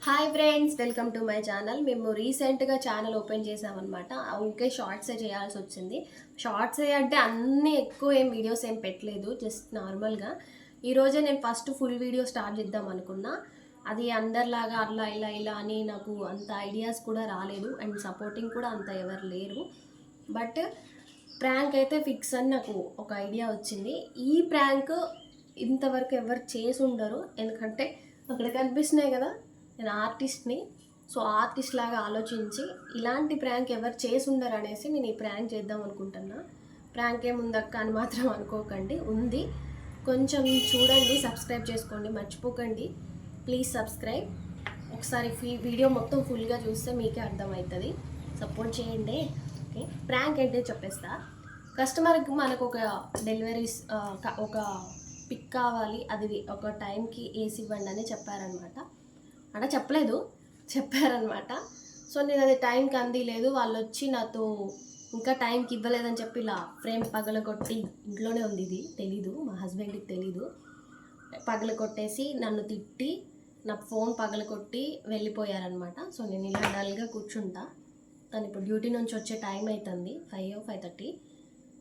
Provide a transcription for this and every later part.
Hi friends, welcome to my channel. మేము రీసెంట్గా channel open చేసామన్నమాట. ఊరికే షార్ట్సే చేయాల్సి వచ్చింది. షార్ట్సే అంటే అన్నీ ఎక్కువ వీడియోస్ ఏం పెట్టలేదు, జస్ట్ నార్మల్గా. ఈరోజే నేను ఫస్ట్ ఫుల్ వీడియో స్టార్ట్ చేద్దాం అనుకున్నా. అది అందరిలాగా అట్లా ఇలా అని నాకు అంత ఐడియాస్ కూడా రాలేదు, అండ్ సపోర్టింగ్ కూడా అంత ఎవరు లేరు. బట్ ప్రాంక్ అయితే ఫిక్స్ అని నాకు ఒక ఐడియా వచ్చింది. ఈ ప్రాంక్ ఇంతవరకు ఎవరు చేసి ఉండరు, ఎందుకంటే అక్కడ కనిపిస్తున్నాయి కదా, నేను ఆర్టిస్ట్ని. సో ఆర్టిస్ట్ లాగా ఆలోచించి ఇలాంటి ప్రాంక్ ఎవరు చేసి ఉండరు అనేసి నేను ఈ ప్రాంక్ చేద్దాం అనుకుంటున్నా. ప్రాంక్ ఏముందక్క అని మాత్రం అనుకోకండి, ఉంది. కొంచెం చూడండి, సబ్స్క్రైబ్ చేసుకోండి, మర్చిపోకండి. Please subscribe. ఒకసారి వీడియో మొత్తం ఫుల్గా చూస్తే మీకే అర్థమవుతుంది. సపోర్ట్ చేయండి. ఓకే, ప్రాంక్ ఏంటో చెప్పేస్తా. కస్టమర్కి మనకు ఒక డెలివరీస్ ఒక పిక్ కావాలి, అది ఒక టైంకి వేసి ఇవ్వండి అని చెప్పారనమాట. అంటే చెప్పారనమాట. సో నేను అది టైంకి అందిలేదు. వాళ్ళు వచ్చి నాతో ఇంకా టైంకి ఇవ్వలేదని చెప్పి ఇలా ఫ్రేమ్ పగలగొట్టి, ఇంట్లోనే ఉంది ఇది, తెలీదు, మా హస్బెండ్కి తెలీదు, పగలగొట్టేసి నన్ను తిట్టి నా ఫోన్ పగలగొట్టి వెళ్ళిపోయారనమాట. సో నేను ఇలా డల్గా కూర్చుంటా. తను ఇప్పుడు డ్యూటీ నుంచి వచ్చే టైం అవుతుంది, 5:30.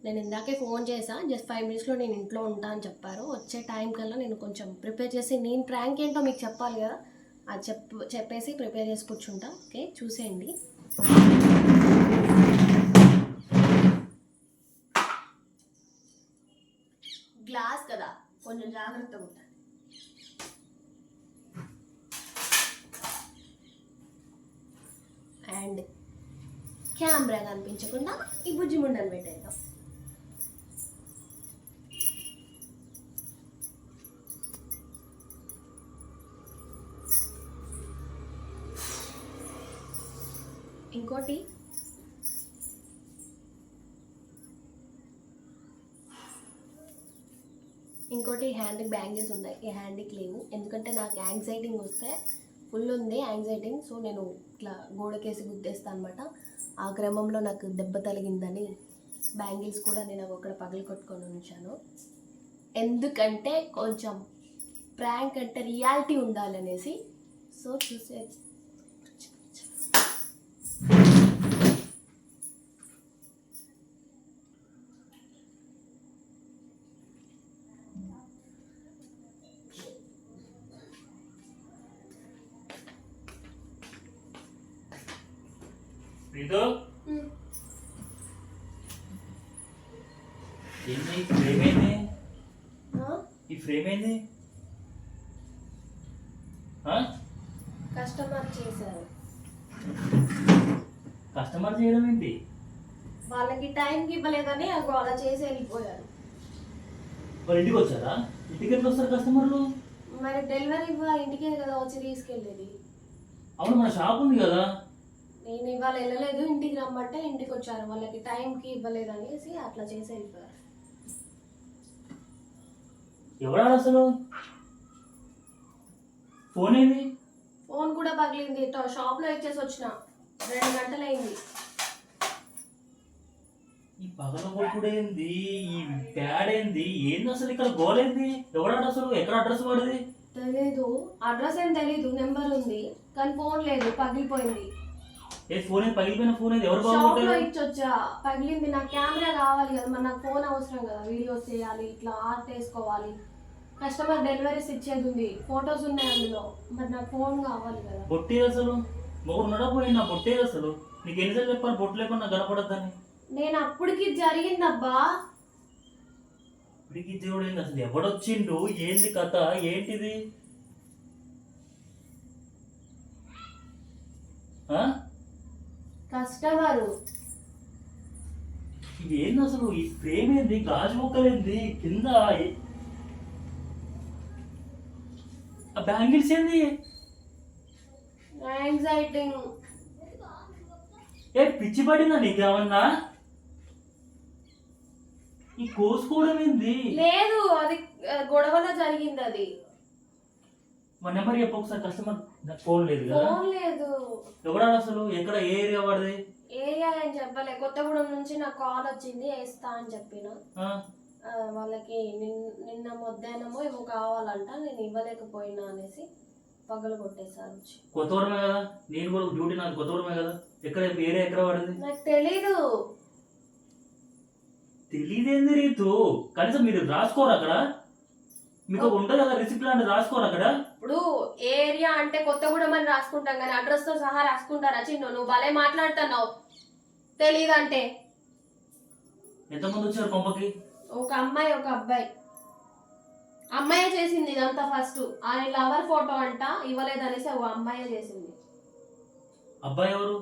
నేను ఇందాకే ఫోన్ చేసా, జస్ట్ 5 minutesలో నేను ఇంట్లో ఉంటా అని చెప్పారు. వచ్చే టైం కల్లా నేను కొంచెం ప్రిపేర్ చేసి, నేను ప్రాంక్ ఏంటో మీకు చెప్పాలి కదా, అది చెప్పేసి ప్రిపేర్ చేసి కూర్చుంటా. ఓకే, చూసేయండి. గ్లాస్ కదా, కొంచెం జాగ్రత్తగా ఉంటాను. అండ్ కెమెరా కనిపించకుండా ఈ బుజ్జి ముండని పెట్టేద్దాం. ఇంకోటి హ్యాండ్కి బ్యాంగిల్స్ ఉన్నాయి, ఈ హ్యాండ్కి లేవు, ఎందుకంటే నాకు యాంగ్జైటింగ్ వస్తే ఫుల్ ఉంది యాంగ్జైటింగ్. సో నేను ఇట్లా గోడకేసి గుద్దేస్తాను అనమాట. ఆ క్రమంలో నాకు దెబ్బ తగిలిందని బ్యాంగిల్స్ కూడా నేను అక్కడ పగలు కొట్టుకొని ఉంచాను. ఎందుకంటే కొంచెం ప్రాంక్ అంటే రియాలిటీ ఉండాలనేసి. సో చూసే ఈ ఫ్రేమ్ ఏంది? కస్టమర్ చేశారు. కస్టమర్ చేయడం ఏంటి? వాళ్ళకి టైంకి ఇవ్వలేదని అలా చేసి వెళ్ళిపోయారు. వాళ్ళు ఇంటికి వచ్చారా? ఇంటికి ఎట్లా వస్తారు కస్టమర్లు? మరి డెలివరీ ఇంటికే కదా వచ్చి తీసుకెళ్ళేది. అవును, మన షాప్ ఉంది కదా. నేను ఇవాళ వెళ్ళలేదు, ఇంటికి రమ్మంటే ఇంటికి వచ్చారు. వాళ్ళకి టైంకి ఇవ్వలేదు అనేసి అట్లా చేసి వెళ్ళిపోయారు. ఎవడా అసలు? ఫోన్ ఏంది? ఫోన్ కూడా పగిలింది, షాప్లో ఇచ్చేసి వచ్చిన, 2 గంటలు అయింది. ఈ పగలగొట్టుడు ఏంది? ఈ ప్యాడ్ ఏంది? ఏంది అసలు? ఇక్కడ గోల్ ఏంది? ఎవడాడు అసలు? ఎక్కడ అడ్రస్ వాడిది? తెలీదు, అడ్రస్ ఏం తెలీదు, నెంబర్ ఉంది కానీ ఫోన్ లేదు, పగిలిపోయింది. ఏ ఫోన్ ఏంది? పగిలిపోయిన ఫోన్ ఏంది? ఎవరు షాప్లో ఇచ్చొచ్చా, పగిలింది. నాకు కెమెరా కావాలి కదా, మరి నాకు ఫోన్ అవసరం కదా, వీడియోస్ చేయాలి, ఇట్లా ఆర్ట్ వేసుకోవాలి, కస్టమర్ డెలివరీస్ ఇచ్చేది ఉంది, ఫొటోస్ ఉన్నాయి అందులో, మరి నాకు ఫోన్ కావాలి కదా. బొట్టేది అసలు? మొగుడు నడపోయింది నా బొట్టేది అసలు. నీకు ఎన్నిసార్లు చెప్పాను బొట్టు లేకుండా నాకు కనపడద్దని? నేను అప్పటికి జరిగిందబ్బా. ఇప్పటికి దేవుడు ఏంది అసలు? ఎవడొచ్చిండు? ఏంది కథ? ఏంటిది? కస్టమరు. ఇది ఏంది అసలు? ఈ ఫ్రేమ్ ఏంది? గాజు మొక్కలేంది కింద? బ్యాంగిల్స్ ఏంది? యాంగ్జైటింగ్. ఏ పిచ్చి పడిందా నీకు ఏమన్నా? ఈ కోసుకోవడం ఏంది? లేదు, అది గొడవలో జరిగింది. అది మా నెంబర్ చెప్పు ఒకసారి. కస్టమర్ ఫోన్ లేదు కదా? ఫోన్ లేదు. ఎవడాడు అసలు? ఎక్కడ? ఏ ఏరియా వాడిది? ఏరియా అని చెప్పలే, కొత్తగూడెం నుంచి నాకు కాల్ వచ్చింది, వేస్తా అని చెప్పిన. వాళ్ళకి నిన్న మధ్యాహ్నమో ఏమో కావాలంట, నేను ఇవ్వలేకపోయినా అనేసి పగల కొట్టేసారు వచ్చి. కొత్తవరమే కదా, నేను కూడా డ్యూటీ నాకు కొత్తవరమే కదా. ఎక్కడ ఏరియా ఎక్కడ పడింది నాకు తెలీదు. తెలియదేంది రీతు, కనీసం మీరు రాసుకోరు అక్కడ, మీకు ఉంటుంది కదా రిసిప్ట్ లాంటి రాసుకోరు అక్కడ. ఇప్పుడు ఏరియా అంటే కొత్తగూడెం అని రాసుకుంటాం కానీ అడ్రస్ తో సహా రాసుకుంటారా చిన్ను? నువ్వు భలే మాట్లాడుతున్నావు. తెలీదంటే ఎంతమంది వచ్చారు కొంపకి? ఒక అమ్మాయి ఒక అబ్బాయి. అమ్మాయే చేసింది ఇదంతా. ఫస్ట్ ఆయన లవర్ ఫోటో అంట ఇవ్వలేదనేసి ఒక అమ్మాయే చేసింది. అబ్బాయి ఎవరు?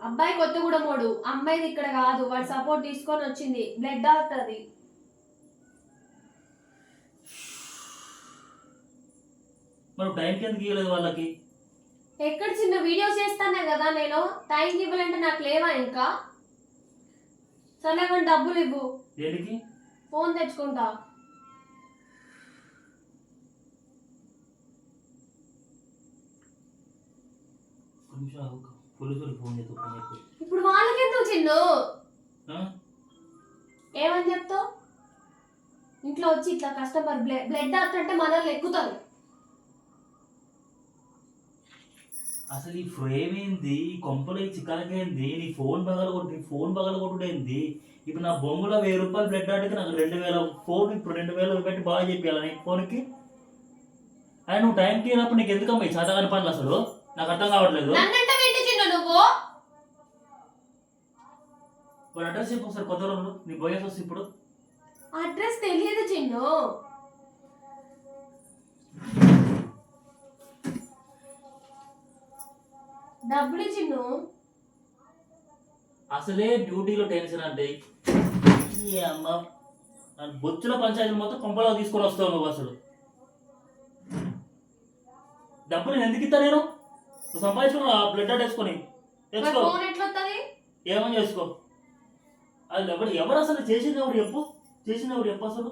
అబ్బాయి కొత్తగూడెమోడు, అమ్మాయిది ఇక్కడ కాదు. వాడు సపోర్ట్ తీసుకొని వచ్చింది. బ్లడ్ డాక్టర్ అది. మరి టైంకి ఎందుకు ఇవ్వలేదు వాళ్ళకి? ఎక్కడ చిన్న వీడియోస్ చేస్తానే కదా నేను. టైంకి ఇవ్వాలంటే నాకు లేవా ఇంకా? సరే కానీ డబ్బులు ఇవ్వు. దేనికి? ఫోన్ తెచ్చుకుంటా. పోలీసులకు ఫోన్ చేస్తా. ఇప్పుడు వాళ్ళకెందుకు చిన్ను? ఏమని చెప్తావు? ఇంట్లో వచ్చి ఇట్లా కస్టమర్ బ్లడ్ డాక్టర్ అంటే మనల్ని ఎక్కుతారు. అసలు ఈ ఫ్రేమ్ ఏంది, కొంపలో ఈ చిక్కలకేంది, నీ ఫోన్ పగలగొట్టుడేంది? ఇప్పుడు నా బొంగులో 1000 రూపాయలు బ్లడ్ ఆడితే నాకు 2000 ఫోన్, ఇప్పుడు 2000 పెట్టి బాగా చెప్పాలి నీ ఫోన్కి. ఆయన నువ్వు టైంకి వెళ్ళినప్పుడు నీకు ఎందుకమ్మా ఈ చేతగాని పనులు? అసలు నాకు అర్థం కావట్లేదు. నువ్వు వాడు అడ్రస్ చెప్పు ఒకసారి. కొత్త రోజులు నీ బోయస్ వస్తుంది. ఇప్పుడు అడ్రస్ తెలియదు చిన్ను. డబ్బులు చిన్ను. అసలే డ్యూటీలో టెన్షన్ అంటే ఈ అమ్మ బొచ్చుల పంచాయతీ మొత్తం కొంపలో తీసుకొని వస్తావు నువ్వు. అసలు డబ్బులు నేను ఎందుకు ఇస్తా? నేను నువ్వు సంపాదించుకున్నా బ్లడ్ వేసుకొని తెచ్చుకో. ఏమని చేసుకో. అది ఎవరు అసలు చేసింది? ఎవరు చెప్పు, చేసింది ఎవరు చెప్పు అసలు?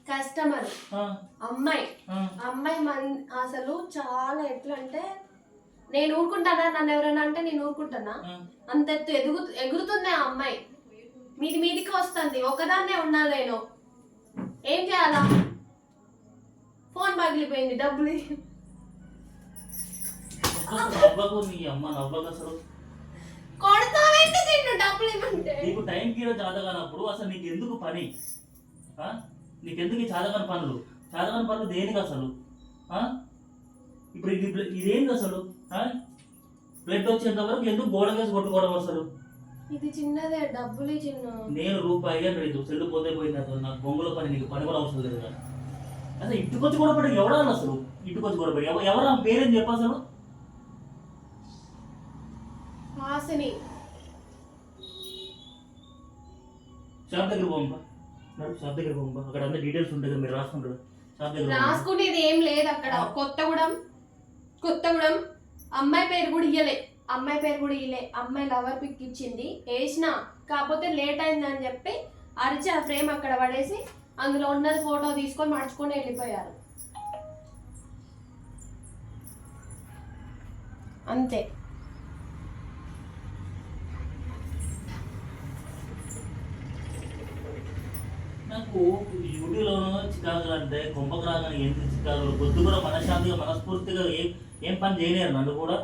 కస్టమర్ అమ్మాయి. అమ్మాయి అసలు చాలా ఎట్లా అంటే, నేను ఊరుకుంటానా? నన్ను ఎవరైనా అంటే నేను ఊరుకుంటానా? అంత ఎత్తు ఎగురుతుంది ఆ అమ్మాయి. మీదికి వస్తుంది. ఒకదాన్నే ఉన్నా నేను. ఏం చేయాలా? ఫోన్ పగిలిపోయింది. డబ్బులు నవ్వకు నీ అమ్మ, నవ్వకు అసలు. కొడతావేంటి చిన్ను? డబ్బులు ఇవ్వంటే నీకు టైం కీర చాతగానప్పుడు అసలు నీకు ఎందుకు పని? నీకెందుకు ఈ చాతగాని పనులు? చాతగాని పనులు దేనికి అసలు? ఇప్పుడు ఇదేంటి అసలు? బ్లడ్ వచ్చేంత వరకు ఎందుకు గోడ వేసి కొట్టుకోవడం అసలు? ఇది చిన్నదే. డబ్బులు చిన్న. నేను రూపాయి రైతు సెల్లు పోతే పోయింది. అసలు నాకు బొంగుల పని, నీకు పని కూడా అవసరం లేదు కదా. అసలు ఇంటికొచ్చి కూడా పడి ఎవడాలి అసలు? ఇంటికొచ్చి కూడా పడి ఎవరు పేరేం చెప్ప అసలు? హాసిని. షాప్ దగ్గర పోంపా. షాప్ దగ్గర పోంపా. అక్కడ అంతా డీటెయిల్స్ ఉంటాయి కదా, మీరు రాసుకుంటారు. షాప్ దగ్గర రాసుకునేది ఏం లేదు అక్కడ. కొత్తగూడెం అమ్మాయి పేరు కూడా ఇయ్యలే. అమ్మాయి లవర్ పిక్ ఇచ్చింది, వేసిన. కాకపోతే లేట్ అయిందని చెప్పి అరిచి ఆ ఫ్రేమ్ అక్కడ పడేసి అందులో ఉన్నది ఫోటో తీసుకొని మర్చుకొని వెళ్ళిపోయారు. అంతే. నాకు డ్యూటీలోనూ చికాకులు అంటే కొంపకు రాగానే ఏంటి చికాకులు? పొద్దు కూడా మనశ్శాంతిగా మనస్ఫూర్తిగా ఏం పని చేయలేరు నన్ను కూడా.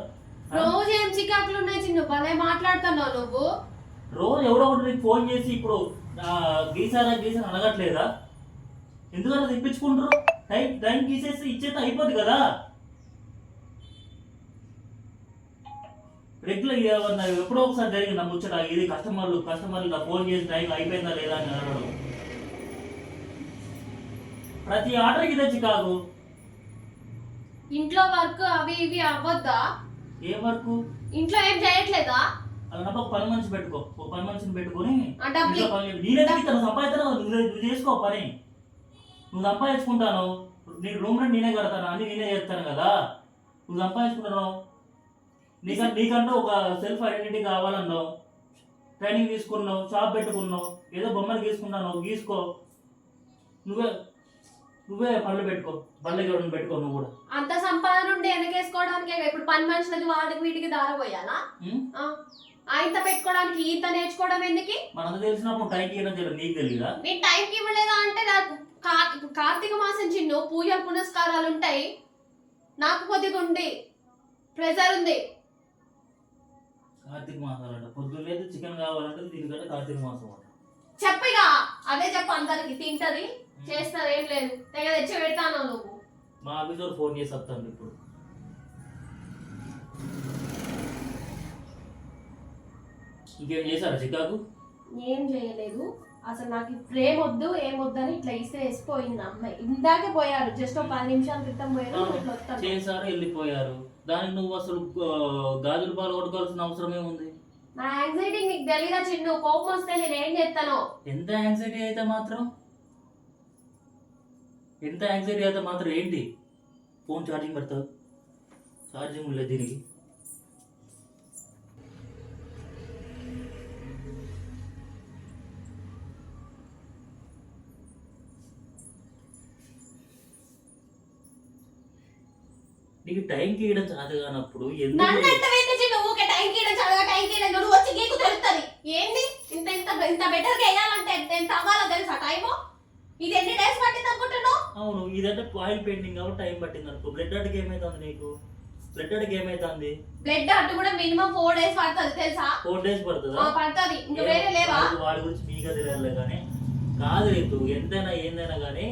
రోజు ఏం చికాకులు ఉన్నాయి చిన్న? భలే మాట్లాడుతున్నావు నువ్వు. రోజు ఎవడో ఒకటి నీకు ఫోన్ చేసి ఇప్పుడు గీసారా అడగట్లేదా? ఎందుకన్నా తెప్పించుకుంటారు? టైం గీసేసి ఇచ్చేస్తే అయిపోద్ది కదా. రెగ్యులర్ ఎప్పుడో ఒకసారి జరిగింది నా ముచ్చట. ఇది కస్టమర్లు ఫోన్ చేసి టైం అయిపోయిందా లేదా అని అడగడం. ప్రతి ఆర్డర్కి ఇదే చికాకు. ఇంట్లో వర్క్ అవి ఇవి అవ్వద్దా? ఏ వర్క్? ఇంట్లో ఏం చేయట్లేదా? అలా ఒక పని మనిషి పెట్టుకో. ఒక పని మనిషిని పెట్టుకొని నేనే సంపాదిస్తాను. నువ్వు చేసుకో పని. నువ్వు సంపాదించుకుంటాను. నీ రూమ్ రెంట్ నేనే కడతాను, అన్ని నేనే చేస్తాను కదా. నువ్వు సంపాదించుకుంటాను. నీకంటూ ఒక సెల్ఫ్ ఐడెంటిటీ కావాలన్నావు. ట్రైనింగ్ తీసుకున్నావు, షాప్ పెట్టుకున్నావు, ఏదో బొమ్మలు గీసుకుంటాను, గీసుకో. నువ్వే పనులు పెట్టుకో. పనులు పెట్టుకో. నువ్వు కూడా అంత సంపాదన ఉంటే వెనకేసుకోవడానికి ఇప్పుడు పని మనుషులకి వాటికి వీటికి దారపోయాలా? ఆయన పెట్టుకోవడానికి ఈత నేర్చుకోవడం ఎందుకు? మనకు తెలిసినప్పుడు టైంకి ఇవ్వడం నీకు తెలియదా? నేను టైంకి ఇవ్వలేదా అంటే ఇప్పుడు కార్తీక మాసం చిన్ను పూజ పునస్కారాలు ఉంటాయి, నాకు కొద్దిగా ఉంది, ప్రెజర్ ఉంది. కార్తీక మాసం అంట పొద్దున్న లేదు చికెన్ కావాలంటే దీనికంటే కార్తీక మాసం అంట. చెప్పిగా అదే చెప్పు, అందరికి తింటది చేస్తారు, ఏం లేదు తెగ తెచ్చి పెడతాను నువ్వు. మా ఆఫీసర్ ఫోన్ చేసి వస్తాను ఇప్పుడు. ఇంకేం చేశారా చికాకు? ఏం చేయలేదు అసలు, నాకు ఈ ఫ్రేమ్ వద్దు ఏం వద్దు అని ఇట్లా వేసిపోయింది అమ్మాయి. ఇందాకే పోయారు, జస్ట్ ఒక 10 నిమిషాల క్రితం పోయారు, ఇట్లా వస్తాను. చేశారు వెళ్ళిపోయారు, దానికి నువ్వు అసలు గాజులు పాలు కొట్టుకోవాల్సిన అవసరం ఏముంది? నా యాంగ్జైటీ నీకు తెలియదా చిన్ను, కోపం వస్తే నేను ఏం చేస్తాను. ఎంత యాంగ్జైటీ అయితే మాత్రం ఏంటి? ఫోన్ ఛార్జింగ్ పెడతావు, ఛార్జింగ్ లేదు దీనికి. నీకు టైంకి ఇవ్వడం చాలు కానప్పుడు నన్ను ఎంత వేస్తే చిన్ను ఊకే టైంకి ఇవ్వడం చాలు, టైంకి ఇవ్వడం నువ్వు వచ్చి గీకు తెలుస్తుంది ఏంది. ఇంత ఇంత ఇంత బెటర్గా వేయాలంటే ఎంత అవ్వాలో తెలుసా టైము? ఇది ఎన్ని డేస్ పట్టింది అనుకుంటున్నావు? అవును, ఇదంటే ఆయిల్ పెయింటింగ్ కాబట్టి టైం పట్టింది అనుకో. బ్లడ్ అడ్డుకి ఏమైతుంది నీకు? బ్లడ్ అడ్డుకి ఏమైతుంది? బ్లడ్ అడ్డు కూడా మినిమం 4 days పడుతుంది తెలుసా? 4 days పడుతుందా? పడుతుంది, ఇంకా వేరే లేవా? వాడి గురించి మీకే తెలియాలి కానీ కాదు రేపు ఎంతైనా ఏందైనా కానీ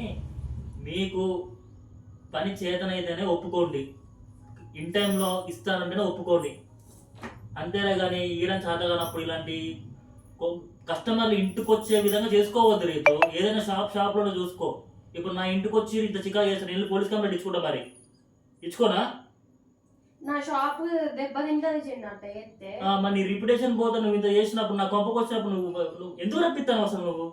మీకు పని చేతనైతేనే ఒప్పుకోండి, ఇన్ టైంలో ఇస్తానంటేనే ఒప్పుకోండి. అంతేలే కానీ ఈయన చేత కానప్పుడు ఇలాంటి కస్టమర్లు ఇంటికి వచ్చే విధంగా చేసుకోవద్దు. రేపు ఏదైనా షాప్లోనే చూసుకో. ఇప్పుడు నా ఇంటికి వచ్చి ఇంత చికా చేస్తాను, వెళ్ళి పోలీస్ కంప్లైంట్ ఇచ్చుకుంటా. మరి ఇచ్చుకోనా? నా షాప్ దెబ్బతింటది చిన్న అయితే. మరి నీ రిప్యుటేషన్ పోతే నువ్వు ఇంత చేసినప్పుడు, నా కొంపకు వచ్చినప్పుడు నువ్వు ఎందుకు రప్పిస్తాను అసలు నువ్వు?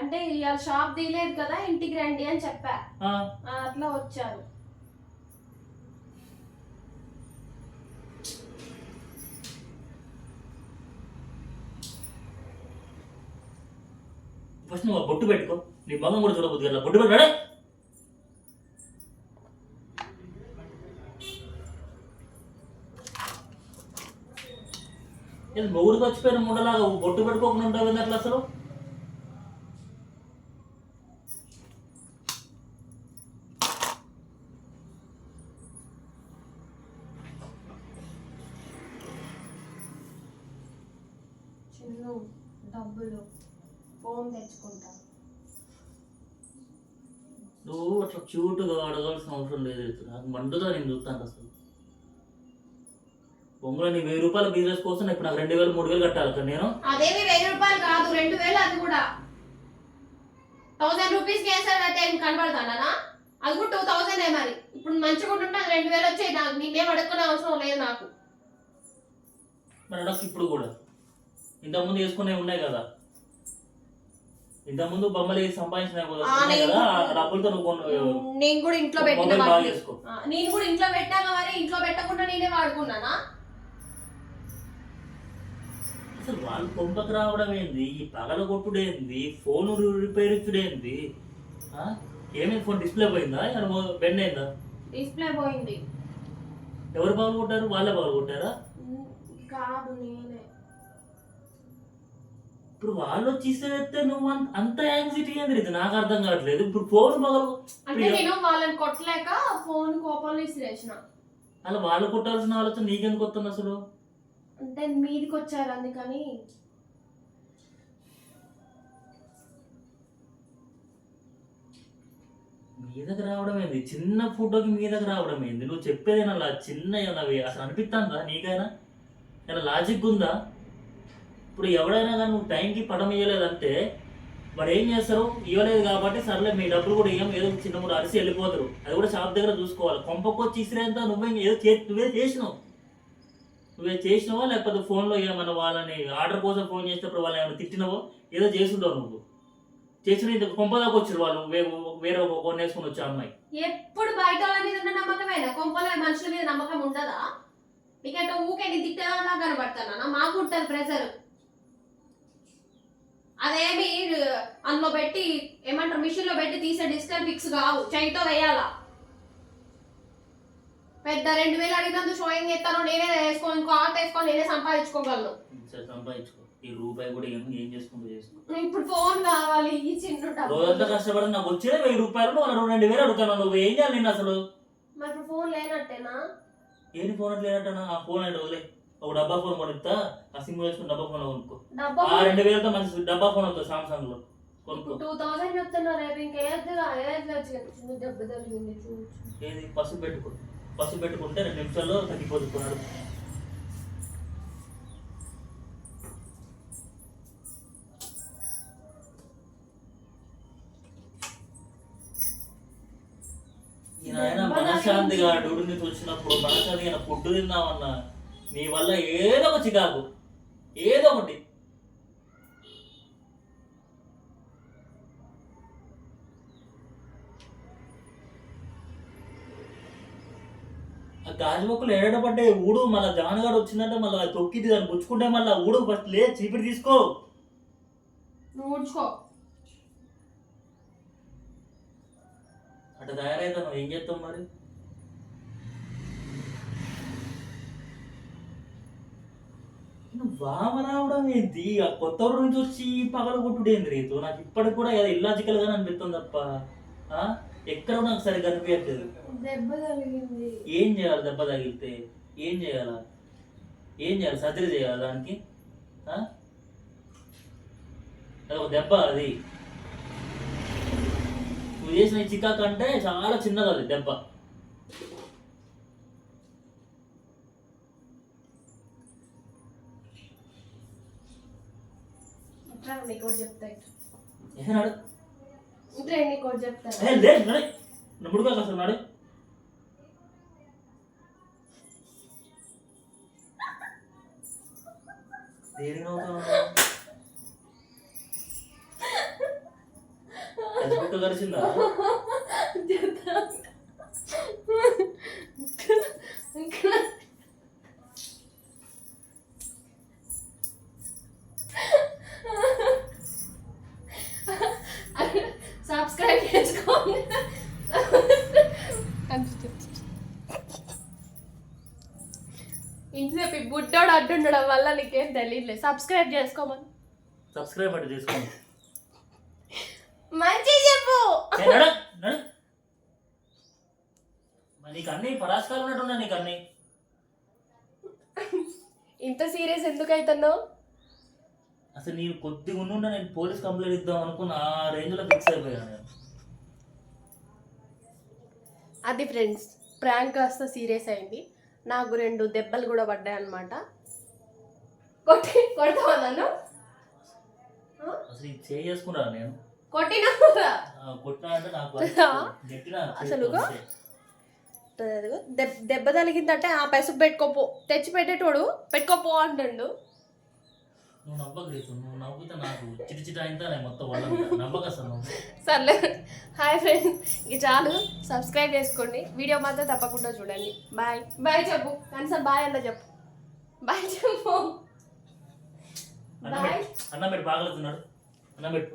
అంటే ఇవాళ షాప్ తీయలేదు కదా, ఇంటికి రండి అని చెప్పా, అట్లా వచ్చారు. ఫస్ట్ నువ్వు బొట్టు పెట్టుకో, నీ మొగం కూడా చూడబోద్దు కదా, బొట్టు పెట్టాడే. మొగుడు చచ్చిపోయిన ముండలాగా బొట్టు పెట్టుకోకుండా ఉంటావు అట్లా అసలు? డబ్బులు ఫోన్ తెచ్చుకుంటా. నువ్వు అట్లా క్యూట్గా అడగాల్సిన అవసరం లేదు. నాకు మండుదా నేను చూస్తాను అసలు. బొంగులో నీ 1000 రూపాయల బిజినెస్ కోసం ఇప్పుడు నాకు 2000 3000 కట్టాలి అక్కడ నేను. అదేమి 1000 రూపాయలు కాదు, 2000. అది కూడా 1000 రూపీస్కి వేసాడంటే ఏం కనబడతానా? అది కూడా 2000 మరి. ఇప్పుడు మంచిగా ఉంటుంటే అది 2000 వచ్చాయి, నాకు నిన్నేం అడుక్కునే అవసరం లేదు నాకు. మరి అడగ ఇప్పుడు కూడా ఇంతకుముందు వేసుకునేవి ఉన్నాయి కదా, ఇంతకుముందు బొమ్మలు వేసి సంపాదించిన కదా డబ్బులతో నువ్వు. నేను కూడా ఇంట్లో పెట్టిన, నేను కూడా ఇంట్లో పెట్టాను, మరి ఇంట్లో పెట్టకుండా నేనే వాడుకున్నానా? అసలు వాళ్ళు కొంపకు రావడం ఏంది, ఈ పగల కొట్టుడేంది, ఫోన్ రిపేర్ ఇచ్చుడేంది? ఏమైంది? ఫోన్ డిస్ప్లే పోయిందా, బెండ్ అయిందా? డిస్ప్లే పోయింది. ఎవరు పగలు కొట్టారు? వాళ్ళే పగలు కొట్టారా? కాదు నేనే. ఇప్పుడు వాళ్ళు వచ్చి ఇస్తే నువ్వు అంత యాంగ్జైటీ ఏంది? ఇది నాకు అర్థం కావట్లేదు. ఇప్పుడు ఫోన్ పగలు అంటే నేను వాళ్ళని కొట్టలేక ఫోన్ కోపంలో ఇసిరేసిన. అలా వాళ్ళు కొట్టాల్సిన ఆలోచన నీకెందుకు వస్తుంది అసలు? అంటే మీదికి వచ్చారు అందుకని. మీదకి రావడం ఏంది? చిన్న ఫోటోకి మీదకి రావడం ఏంది? నువ్వు చెప్పేదేనా అలా చిన్న అవి అసలు అనిపిస్తుందా నీకైనా? ఇలా లాజిక్ ఉందా? ఇప్పుడు ఎవడైనా కానీ నువ్వు టైంకి పడం ఇవ్వలేదంటే వాడు ఏం చేస్తారు? ఇవ్వలేదు కాబట్టి సర్లే మీ డబ్బులు కూడా ఇవ్వం, ఏదో చిన్న కూడా అరిసి వెళ్ళిపోతారు. అది కూడా షాప్ దగ్గర చూసుకోవాలి. కొంపకొచ్చి ఇసిరేంత నువ్వే చేసినావా? లేకపోతే ఫోన్లో ఏమన్నా వాళ్ళని ఆర్డర్ కోసం ఫోన్ చేసినప్పుడు వాళ్ళు ఏమైనా తిట్టినావో ఏదో చేసుంటావు నువ్వు. చేసిన ఇంత కొంపదాకా వచ్చారు వాళ్ళు, వేరే ఒక ఫోన్ వేసుకుని వచ్చే అమ్మాయి. ఎప్పుడు బయట వాళ్ళ మీద ఉన్న నమ్మకమేనా, కొంపల మనుషుల మీద నమ్మకం ఉండదా? నీకంటే ఊకే నీ తిట్టేలా కనబడతానా? మాకు ఉంటుంది ప్రెజర్. అదేమి అందులో పెట్టి ఏమంటారు, మిషన్ లో పెట్టి తీసే డిజిటల్ పిక్స్ కావు, చైతో వేయాలా. పెద్ద 2000 అడిగినందుకు షోయింగ్ చేస్తాను, నేనే వేసుకొని కార్ట్ వేసుకొని నేనే సంపాదించుకోగలను. సంపాదించుకో. ఈ రూపాయి కూడా ఏం చేసుకుంటూ చేసుకో. ఇప్పుడు ఫోన్ కావాలి ఈ చిన్న డబ్బు. రోజంతా కష్టపడి నాకు వచ్చే 1000 రూపాయలు నువ్వు 2000 అడుగుతాను. నువ్వు ఏం చేయాలి నేను అసలు? మరి ఇప్పుడు ఫోన్ లేనట్టేనా? ఏంటి ఫోన్ అట్లా లేనట్టా? ఆ ఫోన్ అంటే వదిలే. ఒక డబ్బా ఫోన్ కొనిస్తా, ఆ సిమ్ వేసుకుని డబ్బా ఫోన్ కొనుక్కో. ఆ 2000తో మంచి డబ్బా ఫోన్ వస్తుంది సామ్సంగ్ లో కొనుక్కో. 2000 చెప్తున్నా రేపు ఇంకేద్దుగా ఏది దెబ్బ తగిలింది చూడు. ఏది పసుపు పెట్టుకో. పసుపు పెట్టుకుంటే 2 నిమిషాల్లో తగ్గిపోతున్నాడు. ఆయన మనశ్శాంతిగా డూడిని చూసినప్పుడు మనశ్శాంతిగా ఫుడ్ తిన్నామన్నా నీ వల్ల ఏదో ఒక చికాకు ఏదో ఒకటి. ఆ గాజు మొక్కలు ఏడపడ్డాయి ఊడు. మళ్ళీ జానగాడు వచ్చిందంటే మళ్ళీ తొక్కిది దాన్ని పుచ్చుకుంటే మళ్ళీ ఊడు. ఫస్ట్ లే చీపిరి తీసుకో. అట్లా తయారైతే నువ్వు ఏం చేస్తావు మరి? వామ రావడం ఏంటి? ఆ కొత్త ఊరు నుంచి వచ్చి పగల కొట్టుడేంది రీతు? నాకు ఇప్పటికి కూడా ఏదో ఇల్లాజికల్ గా అనిపిస్తుంది తప్ప ఎక్కడ నాకు సరిగ్గా అనిపించట్లేదు. దెబ్బ తగిలింది. ఏం చేయాలి? దెబ్బ తగిలితే ఏం చేయాలా? ఏం చేయాలి? సర్జరీ చేయాలి దానికి? అది ఒక దెబ్బ. అది నువ్వు చేసిన చికాకు అంటే చాలా చిన్నది అది దెబ్బ. నమ్ముడుగా అసలు నాడు కలిసిందా? సబ్స్క్రైబ్ చేసుకోండి. ఇంతసేపు బుట్టోడు అడ్డుండడం వల్ల నీకేం తెలియలేదు. సబ్స్క్రైబ్ చేసుకోమని. సబ్స్క్రైబ్ అంటే చేసుకోండి. మంచి చెప్పు. నీకు అన్ని పరాస్కాలు ఉన్నట్టున్నా. నీకు అన్ని ఇంత సీరియస్ ఎందుకు అవుతున్నావు? అసలు నేను కొద్దిగా ఉండుండా నేను పోలీస్ కంప్లైంట్ ఇద్దాం అనుకున్న ఆ రేంజ్లో ఫిక్స్ అయిపోయాను నేను. అది ఫ్రెండ్స్ ప్రాంక్ కాస్త సీరియస్ అయింది. నాకు 2 దెబ్బలు కూడా పడ్డాయి అన్నమాట. కొడతావా నన్ను? అసలు ఇది చేసుకున్నా నేను కొట్టినా అంటే నాకు అసలు దెబ్బ తగిలిందంటే ఆ పైసకు పెట్టుకోపో. తెచ్చి పెట్టేటోడు పెట్టుకోపో అంటుండు. నువ్వు నవ్వగలేదు. నువ్వు నవ్వుతే నాకు చిటిచిట అయిందా మొత్తం వాళ్ళ నవ్వక అసలు. సర్లే. హాయ్ ఫ్రెండ్స్, ఇక చాలు. సబ్స్క్రైబ్ చేసుకోండి. వీడియో మాత్రం తప్పకుండా చూడండి. బాయ్. బాయ్ చెప్పు కనీసం. బాయ్ అన్న చెప్పు. బాయ్ చెప్పు. అన్నం పెట్టి బాగలుతున్నాడు. అన్నం పెట్టు.